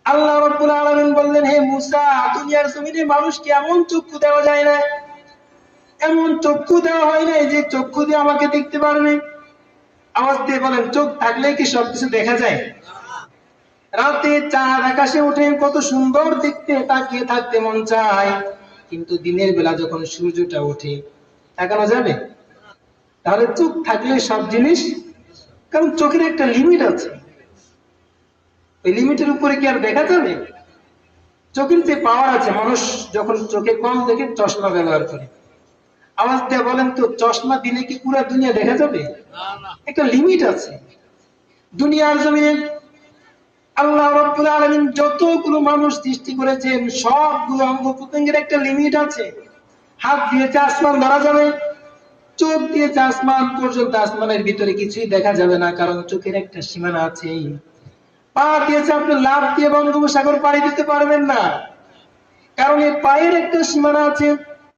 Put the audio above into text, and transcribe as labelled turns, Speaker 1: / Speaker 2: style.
Speaker 1: আল্লাহ রাব্বুল আলামিন বললেন, হে মুসা, দুনিয়ার জমিনে মানুষকে এমন চক্ষু দেওয়া যায় না, এমন চক্ষু দেওয়া হয় নাই যে চক্ষু দিয়ে আমাকে দেখতে পারবে। আওয়াজ দিয়ে বলেন, চোখ থাকলে কি সবকিছু দেখা যায়? রাতে চাঁদ আকাশে ওঠে, কত সুন্দর দেখতে, তাকিয়ে থাকতে মন চায়, কিন্তু দিনের বেলা যখন সূর্যটা ওঠে তাকানো যাবে? তাহলে চোখ থাকলে সব জিনিস, কারণ চোখের একটা লিমিট আছে, ওই লিমিটের উপরে কি আর দেখা যাবে? চোখের যে পাওয়ার আছে, মানুষ যখন চোখে কম দেখে চশমা ব্যবহার করে। আওয়াজ দিয়ে বলেন তো, চশমা দিলে কি পুরো দুনিয়া দেখা যাবে? একটা লিমিট আছে। দুনিয়ার জমিনে আল্লাহ রাব্বুল আলামিন যতগুলো মানুষ সৃষ্টি করেছেন, সবগুলো অঙ্গ প্রত্যঙ্গের একটা লিমিট আছে। হাত দিয়েছে আসমান ধরা যাবে, চোখ দিয়েছে আসমান পর্যন্ত, আসমানের ভিতরে কিছুই দেখা যাবে না, কারণ চোখের একটা সীমানা আছে। পা দিয়েছে, আপনি লাফ দিয়ে বঙ্গোপসাগর পাড়ি দিতে পারবেন না, কারণ এই পায়ের একটা সীমানা আছে।